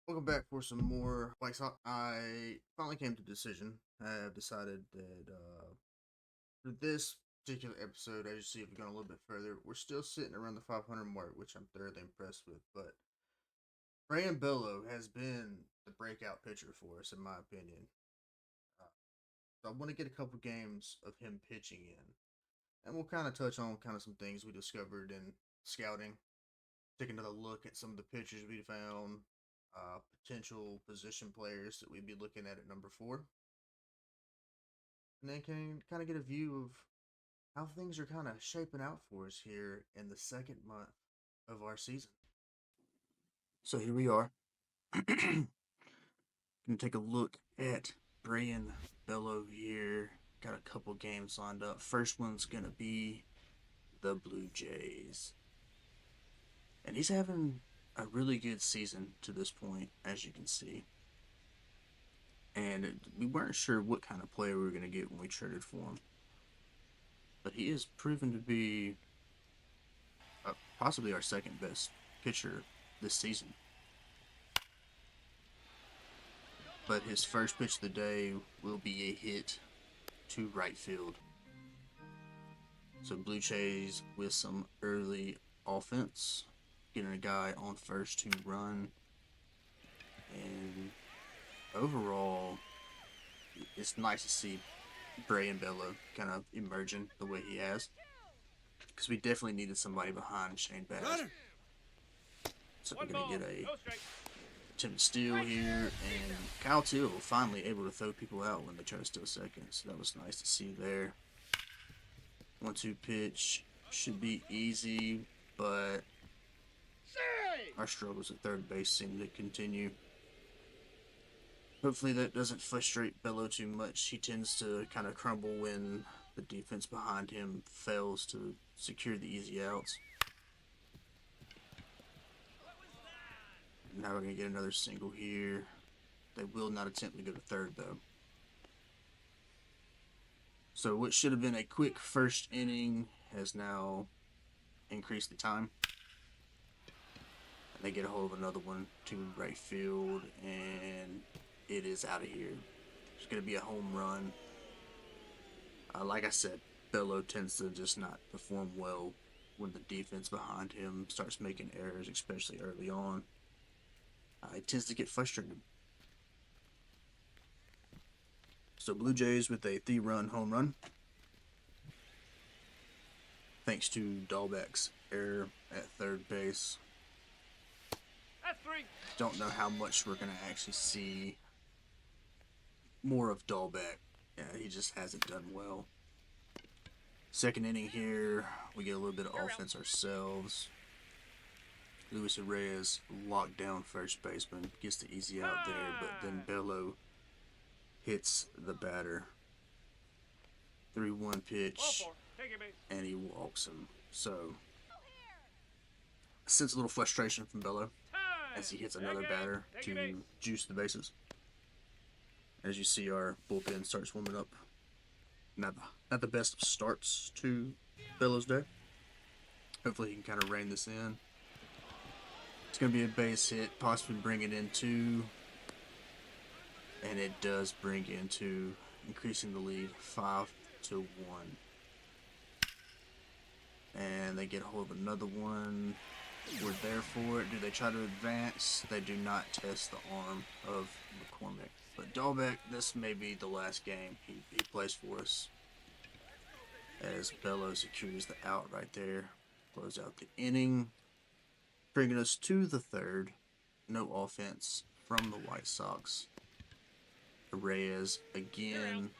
Welcome back for some more White Sox. I finally came to a decision. I have decided that for this particular episode, as you see, if we've gone a little bit further, we're still sitting around the 500 mark, which I'm thoroughly impressed with. But Bello has been the breakout pitcher for us, in my opinion. Uh, so I want to get a couple games of him pitching in, and we'll kind of touch on kind of some things we discovered in scouting, take another look at some of the pitchers we found, potential position players that we'd be looking at number four, and then can kind of get a view of how things are kind of shaping out for us here in the second month of our season. So here we are. Gonna take a look at Brayan Bello here. Got a couple games lined up. First one's gonna be the Blue Jays. And he's having a really good season to this point, as you can see. And we weren't sure what kind of player we were going to get when we traded for him. But he has proven to be possibly our second best pitcher this season. But his first pitch of the day will be a hit to right field. So Blue Jays with some early offense, getting a guy on first to run. And overall, it's nice to see Brayan Bello kind of emerging the way he has, because we definitely needed somebody behind Shane Bass. So we're going to get a attempted steal here, and Kyle Till finally able to throw people out when they try to steal second, so that was nice to see there. 1-2 pitch should be easy, but our struggles at third base seem to continue. Hopefully that doesn't frustrate Bello too much. He tends to kind of crumble when the defense behind him fails to secure the easy outs. Now we're going to get another single here. They will not attempt to go to third, though. So what should have been a quick first inning has now increased the time. And they get a hold of another one to right field, and it is out of here. It's going to be a home run. Like I said, Bello tends to just not perform well when the defense behind him starts making errors, especially early on. It tends to get frustrated. So Blue Jays with a 3-run home run, thanks to Dahlbeck's error at third base. That's 3. Don't know how much we're going to actually see more of Dahlbeck. Yeah, he just hasn't done well. Second inning here, we get a little bit of offense ourselves. Luis Reyes locked down first baseman, gets the easy out there, but then Bello hits the batter. 3-1 pitch, and he walks him. So, I sense a little frustration from Bello as he hits another batter to juice the bases. As you see, our bullpen starts warming up. Not the best of starts to Bello's day. Hopefully he can kind of rein this in. It's going to be a base hit, possibly bring it in 2. And it does bring in 2, increasing the lead 5-1. And they get a hold of another one. We're there for it. Do they try to advance? They do not test the arm of McCormick. But Dahlbeck, this may be the last game he plays for us, as Bello secures the out right there. Close out the inning, bringing us to the third. No offense from the White Sox. Reyes again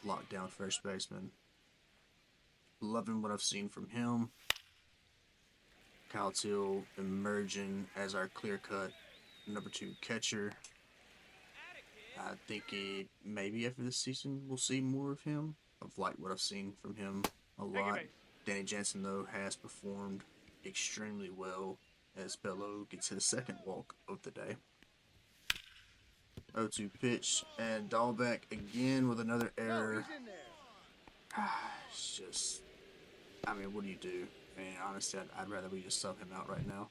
locked down first baseman. Loving what I've seen from him. Kyle Till emerging as our clear-cut number 2 catcher. I think maybe after this season we'll see more of him. I've liked what I've seen from him a lot. Danny Jansen, though, has performed extremely well as Bello gets his second walk of the day. 0-2 pitch, and Dahlbeck again with another error. It's just, I mean, what do you do? I mean, honestly, I'd rather we just sub him out right now.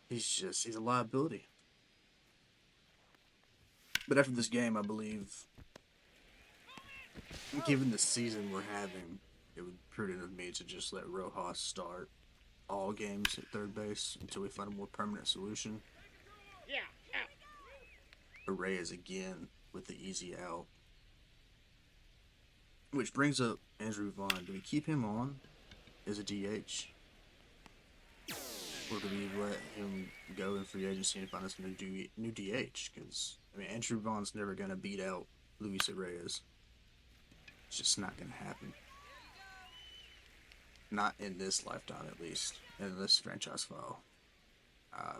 He's a liability. But after this game, I believe, given the season we're having, it would be prudent of me to just let Rojas start all games at third base until we find a more permanent solution. Yeah, out. Reyes again with the easy out. Which brings up Andrew Vaughn. Do we keep him on as a DH? Or do we let him go in free agency and find us a new DH? Because, I mean, Andrew Vaughn's never going to beat out Luis Reyes. It's just not going to happen. Not in this lifetime, at least. In this franchise file.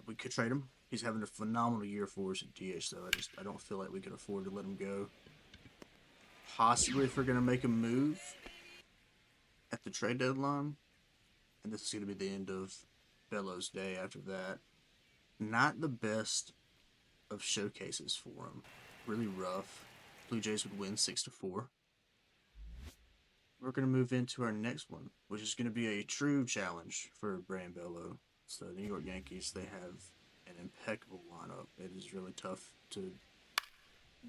We could trade him. He's having a phenomenal year for us at DH, though. I don't feel like we could afford to let him go. Possibly if we're going to make a move at the trade deadline. And this is going to be the end of Bello's day after that. Not the best of showcases for him. Really rough. Blue Jays would win 6-4. We're going to move into our next one, which is going to be a true challenge for Brian Bello. So the New York Yankees, they have an impeccable lineup. It is really tough to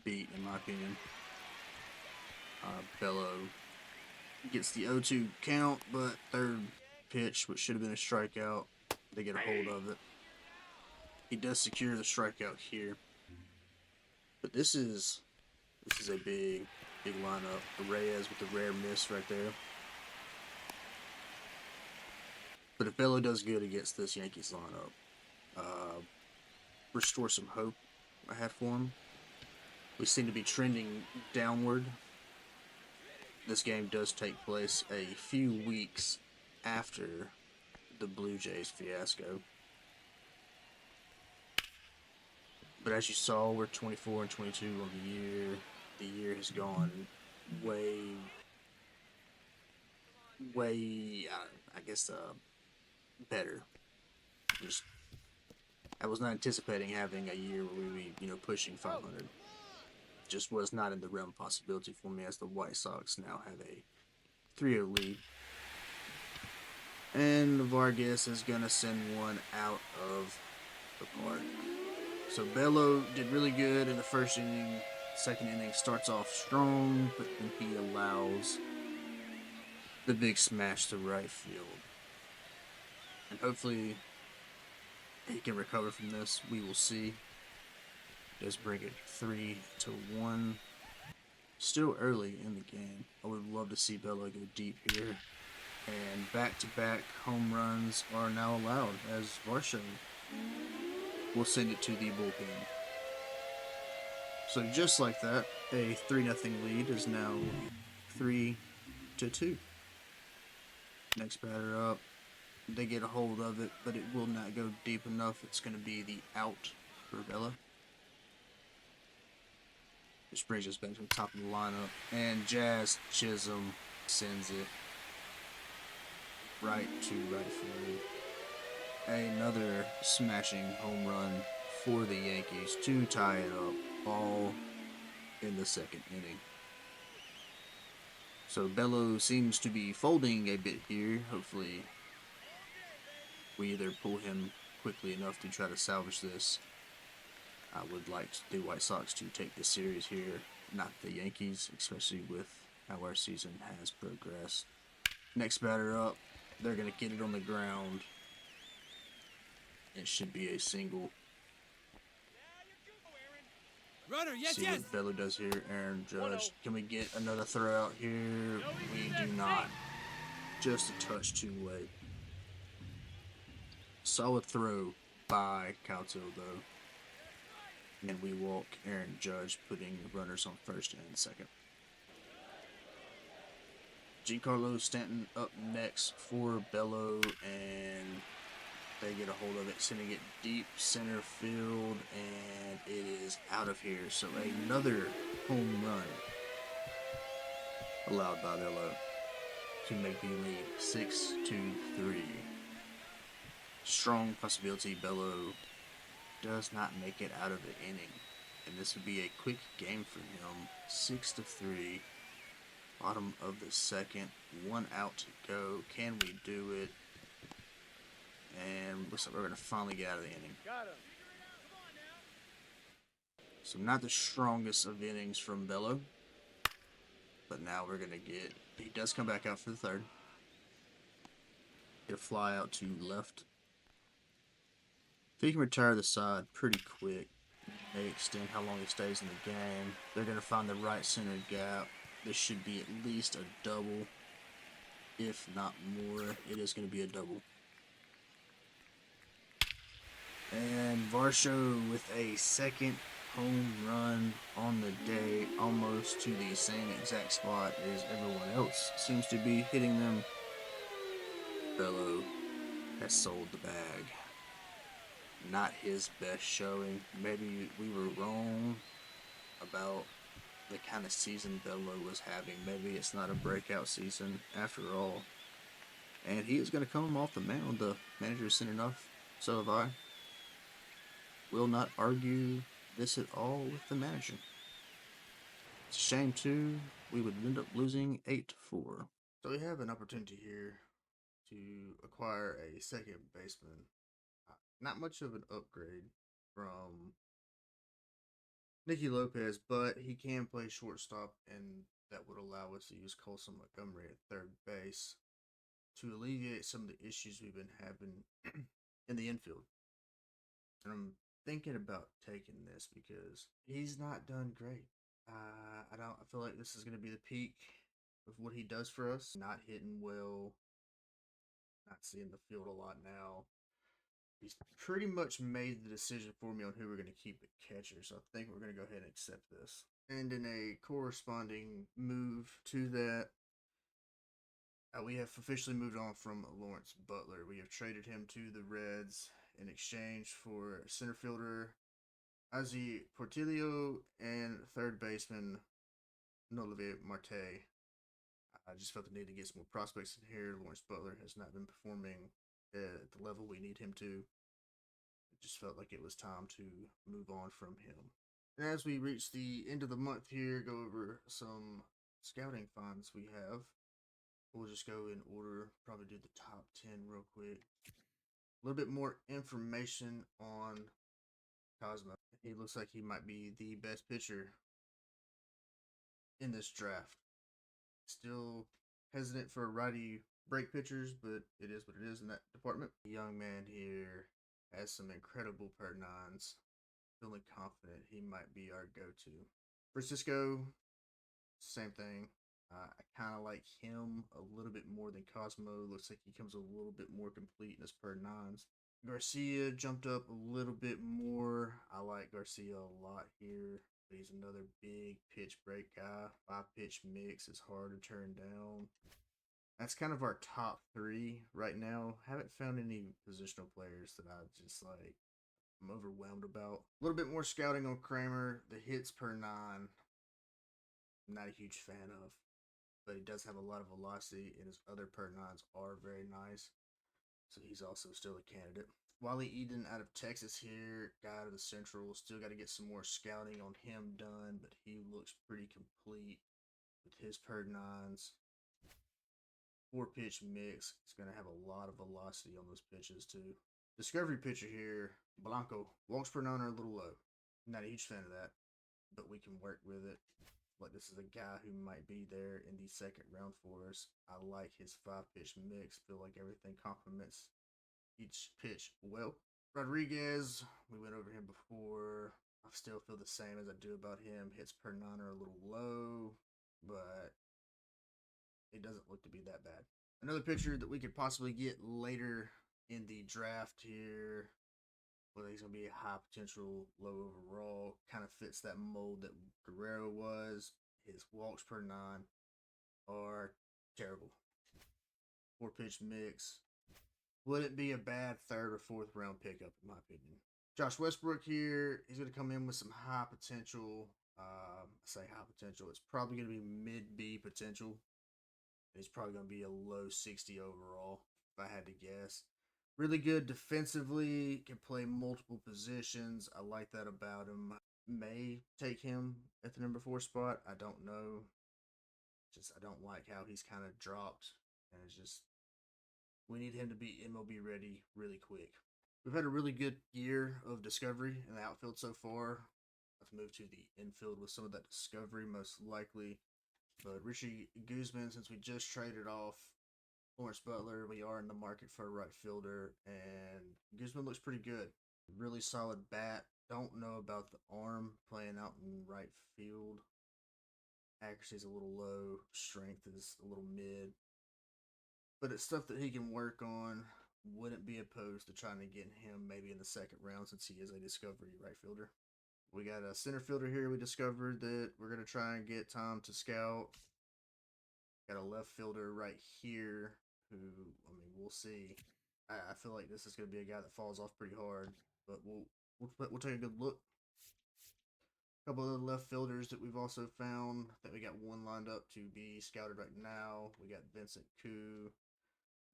beat, in my opinion. Bello gets the 0-2 count, but third pitch, which should have been a strikeout, they get a hold of it. He does secure the strikeout here. But this is a big lineup. Reyes with the rare miss right there. But if Bello does good against this Yankees lineup, restore some hope I had for him. We seem to be trending downward. This game does take place a few weeks after the Blue Jays fiasco. But as you saw, we're 24-22 on the year. The year has gone way, I guess, better. I was not anticipating having a year where we would be, pushing 500. Just was not in the realm of possibility for me, as the White Sox now have a 3-0 lead. And Vargas is going to send one out of the park. So Bello did really good in the first inning. Second inning starts off strong, but then he allows the big smash to right field. And hopefully he can recover from this. We will see. Does bring it 3-1. Still early in the game. I would love to see Bello go deep here. And back-to-back home runs are now allowed, as Varsho will send it to the bullpen. So just like that, a 3-0 lead is now 3-2. Next batter up. They get a hold of it, but it will not go deep enough. It's going to be the out for Bello. Which brings us back to the top of the lineup. And Jazz Chisholm sends it right to right field. Another smashing home run for the Yankees to tie it up, all in the second inning. So Bello seems to be folding a bit here. Hopefully we either pull him quickly enough to try to salvage this. I would like the White Sox to take this series here, not the Yankees, especially with how our season has progressed. Next batter up, they're going to get it on the ground. It should be a single. Runner, yes, See yes. what Bello does here. Aaron Judge. Can we get another throw out here? We do not. Just a touch too late. Solid throw by Cowtail, though. And we walk Aaron Judge, putting runners on first and second. Giancarlo Stanton up next for Bello, and they get a hold of it, sending it deep center field, and it is out of here. So another home run allowed by Bello to make the lead 6-3. Strong possibility Bello does not make it out of the inning, and this would be a quick game for him. 6-3. Bottom of the second, one out to go. Can we do it? And looks like we're going to finally get out of the inning. Got him. So not the strongest of innings from Bello. But now we're going to get... He does come back out for the third. Get a fly out to left. If he can retire the side pretty quick, may extend how long he stays in the game. They're going to find the right center gap. This should be at least a double, if not more. It is going to be a double. And Varsho with a second home run on the day, almost to the same exact spot as everyone else seems to be hitting them. Bello has sold the bag. Not his best showing. Maybe we were wrong about the kind of season Bello was having. Maybe it's not a breakout season after all. And he is going to come off the mound. The manager is sent enough. So have I. Will not argue this at all with the manager. It's a shame, too. We would end up losing 8-4. So we have an opportunity here to acquire a second baseman. Not much of an upgrade from Nicky Lopez, but he can play shortstop, and that would allow us to use Colson Montgomery at third base to alleviate some of the issues we've been having in the infield. And I'm thinking about taking this because he's not done great. I feel like this is going to be the peak of what he does for us. Not hitting well, not seeing the field a lot now. He's pretty much made the decision for me on who we're going to keep at catcher, so I think we're going to go ahead and accept this. And in a corresponding move to that, we have officially moved on from Lawrence Butler. We have traded him to the Reds in exchange for center fielder Ozzy Portillo and third baseman Nolivier Marte. I just felt the need to get some more prospects in here. Lawrence Butler has not been performing at the level we need him to. It just felt like it was time to move on from him. And as we reach the end of the month here, go over some scouting finds we have. We'll just go in order, probably do the top 10 real quick. A little bit more information on Cosmo. He looks like he might be the best pitcher in this draft. Still hesitant for righty break pitchers, but it is what it is in that department. The young man here has some incredible per-nines. Feeling confident he might be our go-to. Francisco, same thing. I kind of like him a little bit more than Cosmo. Looks like he comes a little bit more complete in his per-nines. Garcia jumped up a little bit more. I like Garcia a lot here. But he's another big pitch break guy. 5-pitch mix is hard to turn down. That's kind of our top 3 right now. Haven't found any positional players that I just like. I'm overwhelmed about. A little bit more scouting on Kramer. The hits per 9, I'm not a huge fan of. But he does have a lot of velocity, and his other per 9s are very nice. So he's also still a candidate. Wally Eden out of Texas here, guy out of the Central. Still got to get some more scouting on him done, but he looks pretty complete with his per 9s. 4-pitch mix. He's going to have a lot of velocity on those pitches, too. Discovery pitcher here, Blanco. Walks per 9 are a little low. Not a huge fan of that, but we can work with it. Like, this is a guy who might be there in the second round for us. I like his 5-pitch mix. Feel like everything complements each pitch well. Rodriguez, we went over him before. I still feel the same as I do about him. Hits per 9 are a little low, but it doesn't look to be that bad. Another pitcher that we could possibly get later in the draft here, whether he's going to be a high potential, low overall, kind of fits that mold that Guerrero was. His walks per 9 are terrible. 4-pitch mix. Wouldn't be a bad third or fourth round pickup, in my opinion. Josh Westbrook here, he's going to come in with some high potential. I say high potential. It's probably going to be mid-B potential. He's probably going to be a low 60 overall, if I had to guess. Really good defensively, can play multiple positions. I like that about him. May take him at the number 4 spot. I don't know. I don't like how he's kind of dropped. And it's just, we need him to be MLB ready really quick. We've had a really good year of discovery in the outfield so far. Let's move to the infield with some of that discovery, most likely. But Richie Guzman, since we just traded off Lawrence Butler, we are in the market for a right fielder, and Guzman looks pretty good. Really solid bat. Don't know about the arm playing out in right field. Accuracy is a little low. Strength is a little mid. But it's stuff that he can work on. Wouldn't be opposed to trying to get him maybe in the second round since he is a discovery right fielder. We got a center fielder here we discovered that we're going to try and get time to scout. Got a left fielder right here who, I mean, we'll see. I feel like this is going to be a guy that falls off pretty hard, but we'll take a good look. A couple of the left fielders that we've also found. I think we got one lined up to be scouted right now. We got Vincent Koo.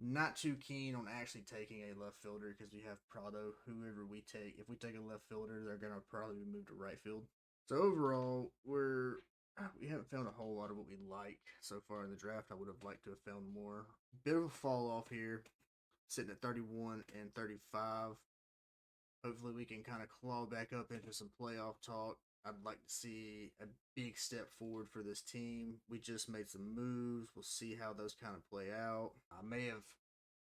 Not too keen on actually taking a left fielder because we have Prado. Whoever we take, if we take a left fielder, they're gonna probably move to right field. So overall, we haven't found a whole lot of what we like so far in the draft. I would have liked to have found more. Bit of a fall off here, sitting at 31 and 35. Hopefully, we can kind of claw back up into some playoff talk. I'd like to see a big step forward for this team. We just made some moves. We'll see how those kind of play out. I may have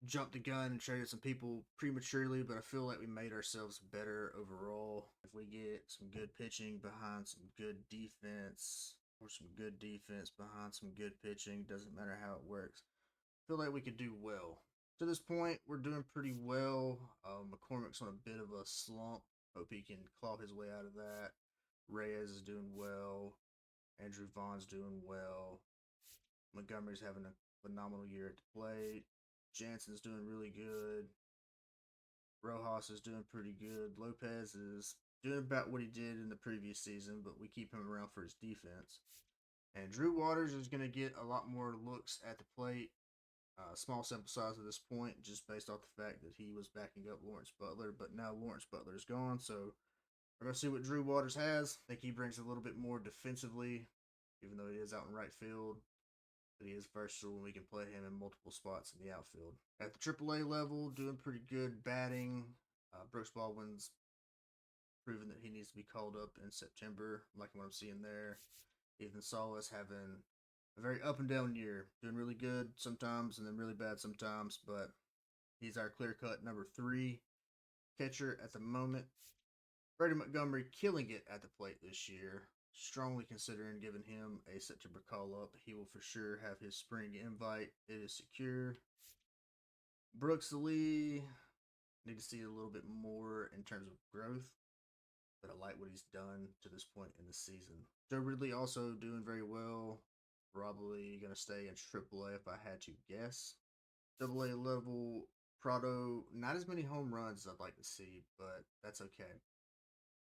jumped the gun and traded some people prematurely, but I feel like we made ourselves better overall. If we get some good pitching behind some good defense, or some good defense behind some good pitching, doesn't matter how it works, I feel like we could do well. To this point, we're doing pretty well. McCormick's on a bit of a slump. Hope he can claw his way out of that. Reyes is doing well. Andrew Vaughn's doing well. Montgomery's having a phenomenal year at the plate. Jansen's doing really good. Rojas is doing pretty good. Lopez is doing about what he did in the previous season, but we keep him around for his defense. And Drew Waters is going to get a lot more looks at the plate. Small sample size at this point, just based off the fact that he was backing up Lawrence Butler, but now Lawrence Butler is gone, so we're going to see what Drew Waters has. I think he brings a little bit more defensively, even though he is out in right field. But he is versatile and we can play him in multiple spots in the outfield. At the AAA level, doing pretty good batting. Brooks Baldwin's proven that he needs to be called up in September, like what I'm seeing there. Ethan Salas having a very up and down year, doing really good sometimes and then really bad sometimes, but he's our clear-cut number 3 catcher at the moment. Freddie Montgomery killing it at the plate this year. Strongly considering giving him a September call-up. He will for sure have his spring invite. It is secure. Brooks Lee, need to see a little bit more in terms of growth, but I like what he's done to this point in the season. Joe Ridley also doing very well. Probably going to stay in AAA if I had to guess. AA level, Prado, not as many home runs as I'd like to see, but that's okay.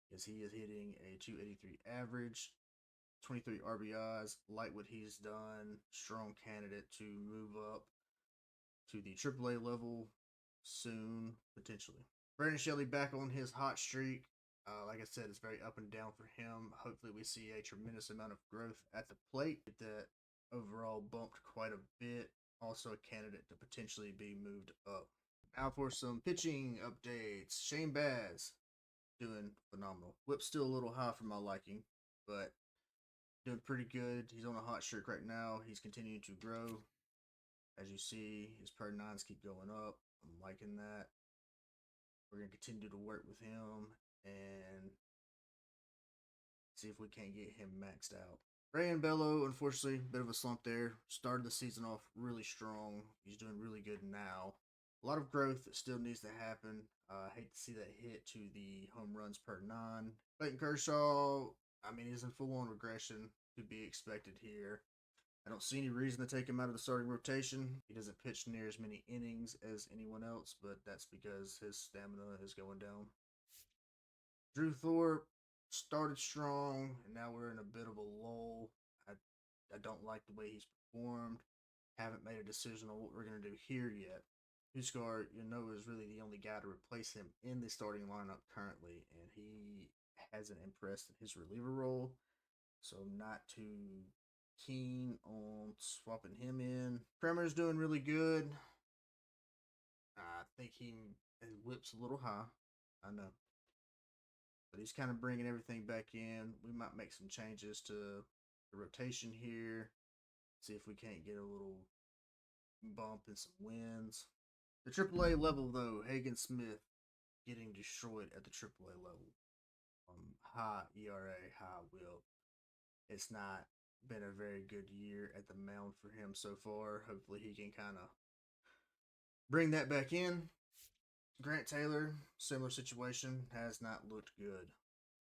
Because he is hitting a 283 average, 23 RBIs, like what he's done. Strong candidate to move up to the AAA level soon, potentially. Brandon Shelley back on his hot streak. Like I said, it's very up and down for him. Hopefully, we see a tremendous amount of growth at the plate. Get that overall bumped quite a bit. Also, a candidate to potentially be moved up. Now for some pitching updates. Shane Baz doing phenomenal. Whip's still a little high for my liking, but doing pretty good. He's on a hot streak right now. He's continuing to grow. As you see, his per 9s keep going up. I'm liking that. We're going to continue to work with him and see if we can't get him maxed out. Ray and Bello, unfortunately, a bit of a slump there. Started the season off really strong. He's doing really good now. A lot of growth that still needs to happen. I hate to see that hit to the home runs per 9. Clayton Kershaw, I mean, he's in full-on regression to be expected here. I don't see any reason to take him out of the starting rotation. He doesn't pitch near as many innings as anyone else, but that's because his stamina is going down. Drew Thorpe started strong, and now we're in a bit of a lull. I don't like the way he's performed. Haven't made a decision on what we're going to do here yet. Huskar, is really the only guy to replace him in the starting lineup currently, and he hasn't impressed in his reliever role, so I'm not too keen on swapping him in. Kramer's doing really good. I think his whip's a little high. I know. But he's kind of bringing everything back in. We might make some changes to the rotation here. See if we can't get a little bump and some wins. The AAA level, though, Hagen Smith getting destroyed at the AAA level. High ERA, high WHIP. It's not been a very good year at the mound for him so far. Hopefully, he can kind of bring that back in. Grant Taylor, similar situation, has not looked good.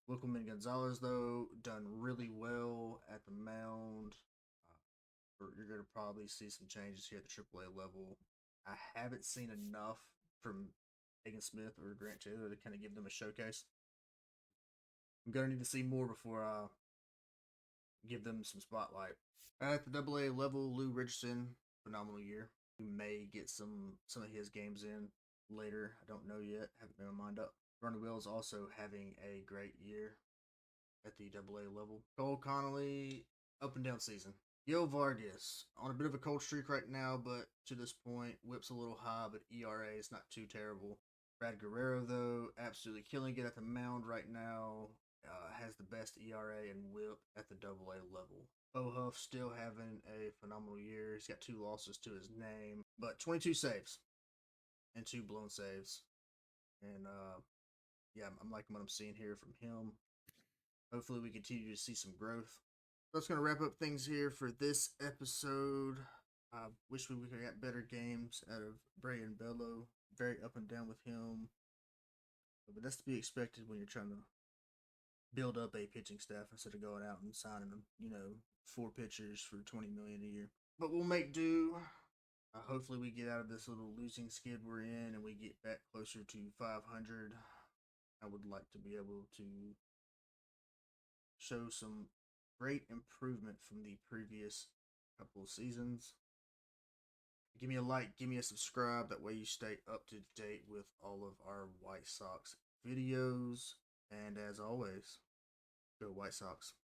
Wilkerman Gonzalez, though, done really well at the mound. You're going to probably see some changes here at the AAA level. I haven't seen enough from Hagen Smith or Grant Taylor to kind of give them a showcase. I'm going to need to see more before I give them some spotlight. At the AA level, Lou Richardson, phenomenal year. We may get some of his games in later. I don't know yet. Haven't made my mind up. Ronnie Wells also having a great year at the AA level. Cole Connolly, up and down season. Yo Vargas, on a bit of a cold streak right now, but to this point, whip's a little high, but ERA is not too terrible. Brad Guerrero, though, absolutely killing it at the mound right now. Has the best ERA and whip at the AA level. Bo Huff still having a phenomenal year. He's got 2 losses to his name, but 22 saves and 2 blown saves. And yeah, I'm liking what I'm seeing here from him. Hopefully, we continue to see some growth. That's going to wrap up things here for this episode. I wish we could get better games out of Bray and Bello. Very up and down with him. But that's to be expected when you're trying to build up a pitching staff instead of going out and signing them, 4 pitchers for $20 million a year. But we'll make do. Hopefully we get out of this little losing skid we're in and we get back closer to 500. I would like to be able to show some great improvement from the previous couple of seasons. Give me a like, give me a subscribe. That way you stay up to date with all of our White Sox videos. And as always, go White Sox.